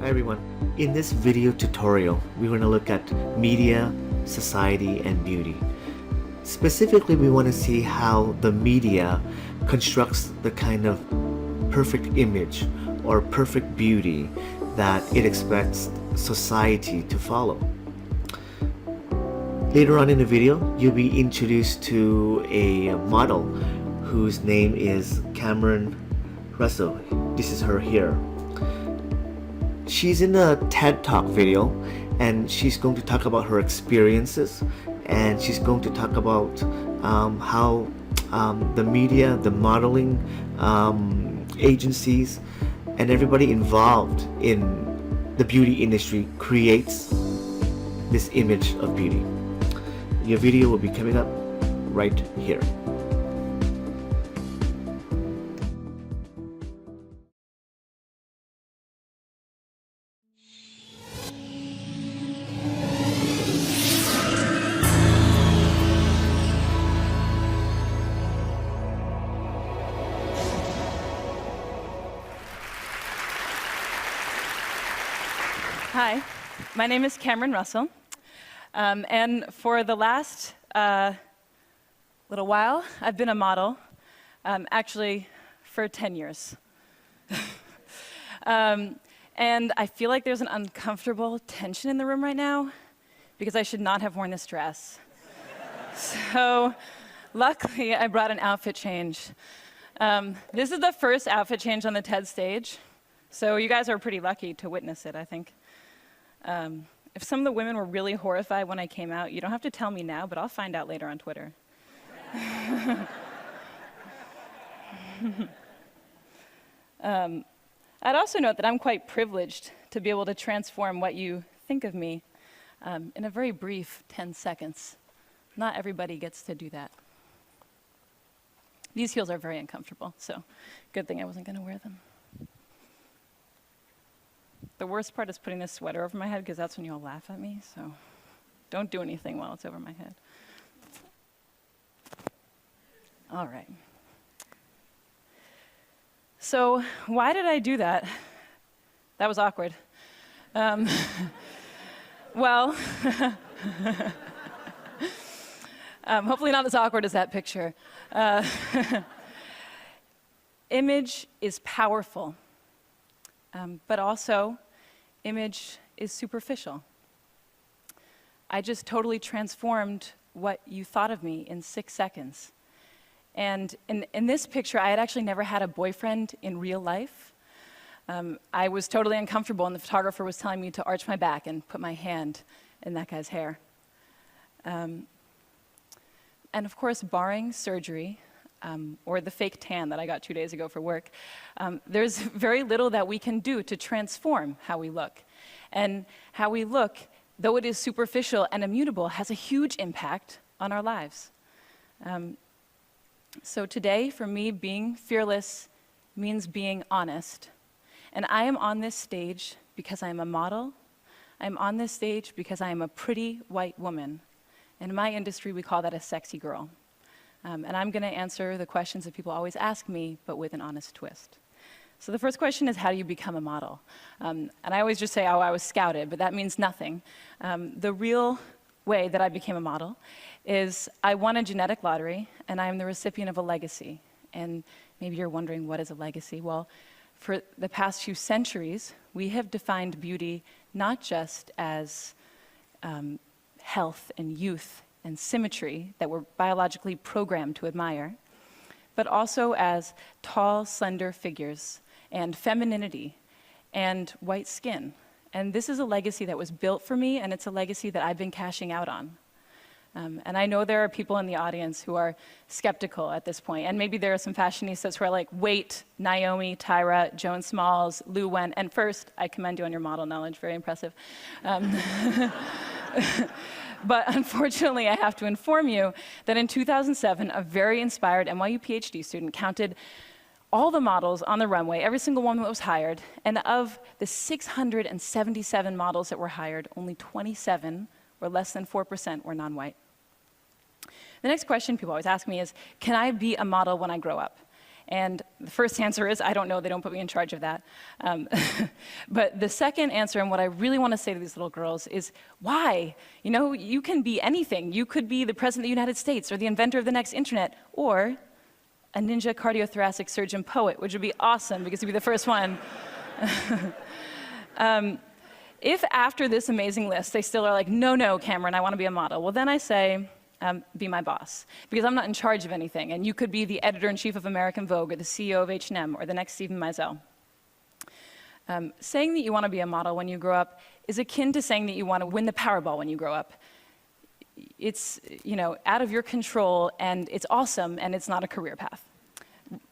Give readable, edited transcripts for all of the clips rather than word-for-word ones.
Hi everyone. In this video tutorial, we're going to look at media, society, and beauty. Specifically, we want to see how the media constructs the kind of perfect image or perfect beauty that it expects society to follow. Later on in the video, you'll be introduced to a model whose name is Cameron Russell. This is her here. She's in a TED Talk video and she's going to talk about her experiences, and she's going to talk about how the media, the modeling agencies, and everybody involved in the beauty industry creates this image of beauty. Your video will be coming up right here. Hi, my name is Cameron Russell, and for the last little while, I've been a model, actually for 10 years. And I feel like there's an uncomfortable tension in the room right now because I should not have worn this dress. So luckily, I brought an outfit change. This is the first outfit change on the TED stage, so you guys are pretty lucky to witness it, I think. If some of the women were really horrified when I came out, you don't have to tell me now, but I'll find out later on Twitter. I'd also note that I'm quite privileged to be able to transform what you think of me in a very brief 10 seconds. Not everybody gets to do that. These heels are very uncomfortable, so good thing I wasn't going to wear them. The worst part is putting this sweater over my head, because that's when you all laugh at me, so don't do anything while it's over my head. All right. So why did I do that? That was awkward. Well, hopefully not as awkward as that picture. Image is powerful. But also, image is superficial. I just totally transformed what you thought of me in 6 seconds. And in this picture, I had actually never had a boyfriend in real life. I was totally uncomfortable, and the photographer was telling me to arch my back and put my hand in that guy's hair. And of course, barring surgery, or the fake tan that I got 2 days ago for work, there's very little that we can do to transform how we look. And how we look, though it is superficial and immutable, has a huge impact on our lives. So today, for me, being fearless means being honest. And I am on this stage because I am a model. I'm on this stage because I am a pretty white woman. In my industry, we call that a sexy girl. And I'm going to answer the questions that people always ask me, but with an honest twist. So the first question is, how do you become a model? And I always just say, oh, I was scouted, but that means nothing. The real way that I became a model is I won a genetic lottery, and I am the recipient of a legacy. And maybe you're wondering, what is a legacy? Well, for the past few centuries, we have defined beauty not just as health and youth and symmetry that we're biologically programmed to admire, but also as tall, slender figures and femininity and white skin. And this is a legacy that was built for me, and it's a legacy that I've been cashing out on. And I know there are people in the audience who are skeptical at this point, and maybe there are some fashionistas who are like, wait, Naomi, Tyra, Joan Smalls, Lu Wen, and first, I commend you on your model knowledge, very impressive. But unfortunately, I have to inform you that in 2007, a very inspired NYU PhD student counted all the models on the runway, every single one that was hired, and of the 677 models that were hired, only 27, or less than 4%, were non-white. The next question people always ask me is, can I be a model when I grow up? And the first answer is, I don't know, they don't put me in charge of that. But the second answer, and what I really want to say to these little girls, is why? You know, you can be anything. You could be the President of the United States, or the inventor of the next internet, or a ninja cardiothoracic surgeon poet, which would be awesome, because you'd be the first one. If after this amazing list, they still are like, no, no, Cameron, I want to be a model, well, then I say, be my boss, because I'm not in charge of anything, and you could be the editor-in-chief of American Vogue, or the CEO of H&M, or the next Stephen Meisel. Saying that you want to be a model when you grow up is akin to saying that you want to win the Powerball when you grow up. It's, you know, out of your control, and it's awesome, and it's not a career path.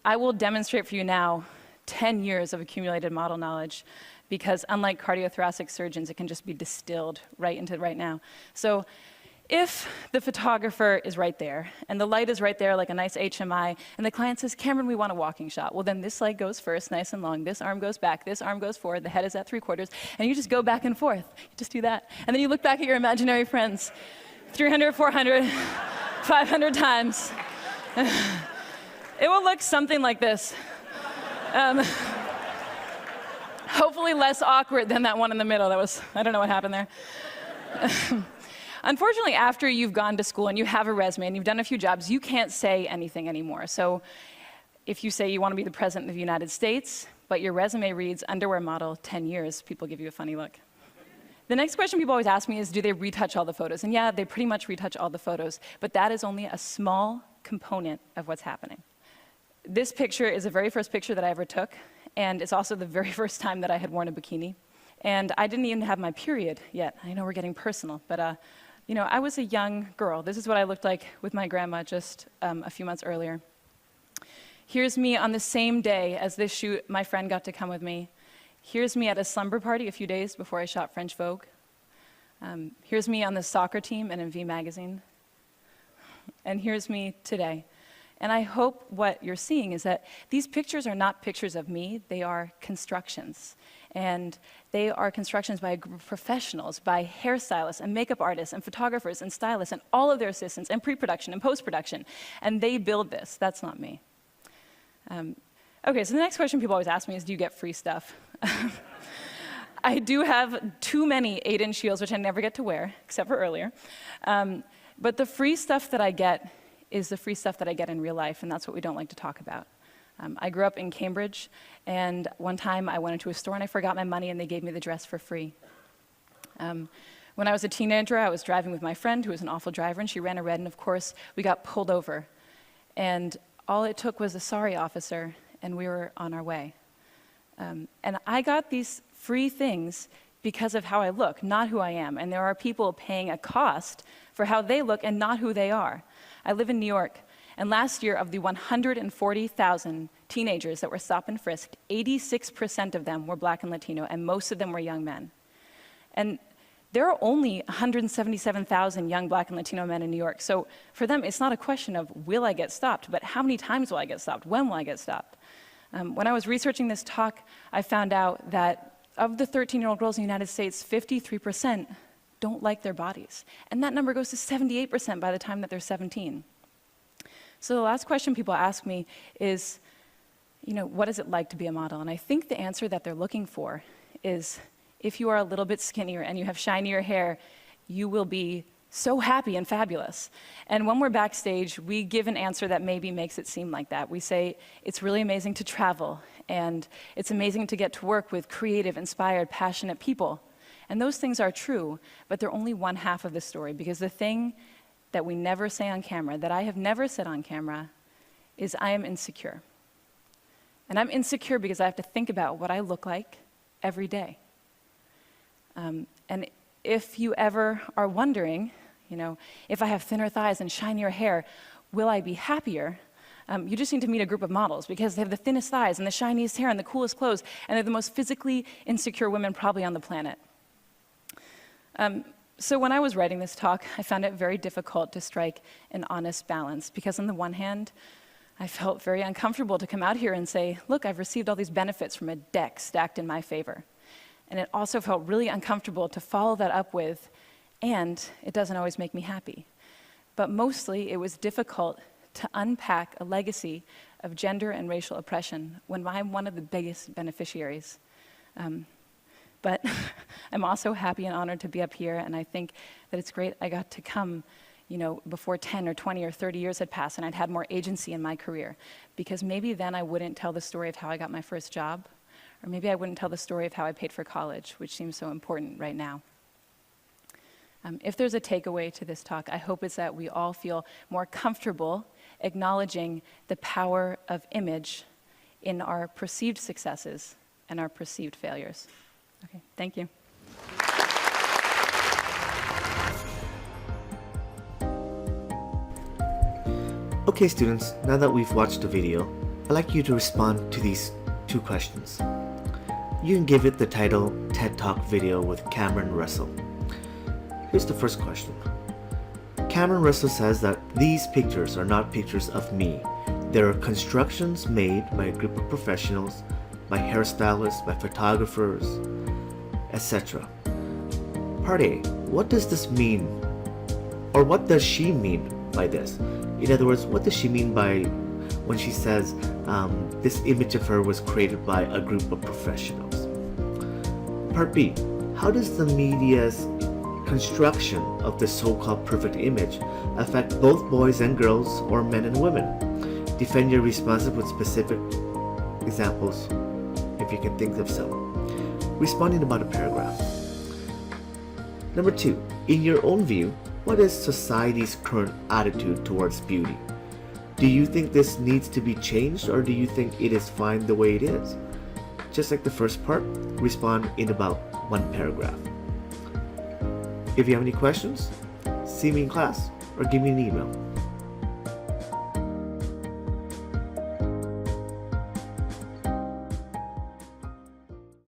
I will demonstrate for you now 10 years of accumulated model knowledge, because unlike cardiothoracic surgeons, it can just be distilled right into right now. So if the photographer is right there, and the light is right there like a nice HMI, and the client says, Cameron, we want a walking shot, well, then this leg goes first, nice and long, this arm goes back, this arm goes forward, the head is at 3/4, and you just go back and forth. You just do that. And then you look back at your imaginary friends, 300, 400, 500 times. It will look something like this. Hopefully less awkward than that one in the middle. That was, I don't know what happened there. Unfortunately, after you've gone to school and you have a resume and you've done a few jobs, you can't say anything anymore. So if you say you want to be the President of the United States, but your resume reads underwear model 10 years, people give you a funny look. The next question people always ask me is, do they retouch all the photos? And yeah, they pretty much retouch all the photos, but that is only a small component of what's happening. This picture is the very first picture that I ever took, and it's also the very first time that I had worn a bikini. And I didn't even have my period yet. I know we're getting personal, but you know, I was a young girl. This is what I looked like with my grandma just a few months earlier. Here's me on the same day as this shoot. My friend got to come with me. Here's me at a slumber party a few days before I shot French Vogue. Here's me on the soccer team and in V Magazine. And here's me today. And I hope what you're seeing is that these pictures are not pictures of me, they are constructions. And they are constructions by a group of professionals, by hairstylists and makeup artists and photographers and stylists and all of their assistants and pre-production and post-production. And they build this, that's not me. Okay, so the next question people always ask me is, do you get free stuff? I do have too many 8-inch heels, which I never get to wear, except for earlier. But the free stuff that I get is the free stuff that I get in real life, and that's what we don't like to talk about. I grew up in Cambridge, and one time I went into a store and I forgot my money and they gave me the dress for free. When I was a teenager, I was driving with my friend who was an awful driver, and she ran a red, and of course, we got pulled over. And all it took was a sorry officer, and we were on our way. And I got these free things because of how I look, not who I am. And there are people paying a cost for how they look and not who they are. I live in New York, and last year, of the 140,000 teenagers that were stopped and frisked, 86% of them were Black and Latino, and most of them were young men. And there are only 177,000 young Black and Latino men in New York, so for them, it's not a question of will I get stopped, but how many times will I get stopped? When will I get stopped? When I was researching this talk, I found out that of the 13-year-old girls in the United States, 53% don't like their bodies. And that number goes to 78% by the time that they're 17. So the last question people ask me is, you know, what is it like to be a model? And I think the answer that they're looking for is, if you are a little bit skinnier and you have shinier hair, you will be so happy and fabulous. And when we're backstage, we give an answer that maybe makes it seem like that. We say, it's really amazing to travel, and it's amazing to get to work with creative, inspired, passionate people. And those things are true, but they're only one half of the story, because the thing that we never say on camera, that I have never said on camera, is I am insecure. And I'm insecure because I have to think about what I look like every day. And if you ever are wondering, you know, if I have thinner thighs and shinier hair, will I be happier? You just need to meet a group of models, because they have the thinnest thighs and the shiniest hair and the coolest clothes, and they're the most physically insecure women probably on the planet. So when I was writing this talk, I found it very difficult to strike an honest balance, because on the one hand, I felt very uncomfortable to come out here and say, look, I've received all these benefits from a deck stacked in my favor. And it also felt really uncomfortable to follow that up with, and it doesn't always make me happy. But mostly, it was difficult to unpack a legacy of gender and racial oppression when I'm one of the biggest beneficiaries. But I'm also happy and honored to be up here, and I think that it's great I got to come, before 10 or 20 or 30 years had passed and I'd had more agency in my career, because maybe then I wouldn't tell the story of how I got my first job, or maybe I wouldn't tell the story of how I paid for college, which seems so important right now. If there's a takeaway to this talk, I hope it's that we all feel more comfortable acknowledging the power of image in our perceived successes and our perceived failures. Okay, thank you. Okay, students, now that we've watched the video, I'd like you to respond to these 2 questions. You can give it the title TED Talk Video with Cameron Russell. Here's the first question. Cameron Russell says that these pictures are not pictures of me. They are constructions made by a group of professionals, by hairstylists, by photographers, etc. Part A, what does this mean? Or what does she mean by this? In other words, what does she mean by when she says this image of her was created by a group of professionals? Part B, how does the media's construction of the so-called perfect image affect both boys and girls or men and women? Defend your responses with specific examples if you can think of some. Respond in about a paragraph. Number 2, in your own view, what is society's current attitude towards beauty? Do you think this needs to be changed, or do you think it is fine the way it is? Just like the first part, respond in about 1 paragraph. If you have any questions, see me in class or give me an email.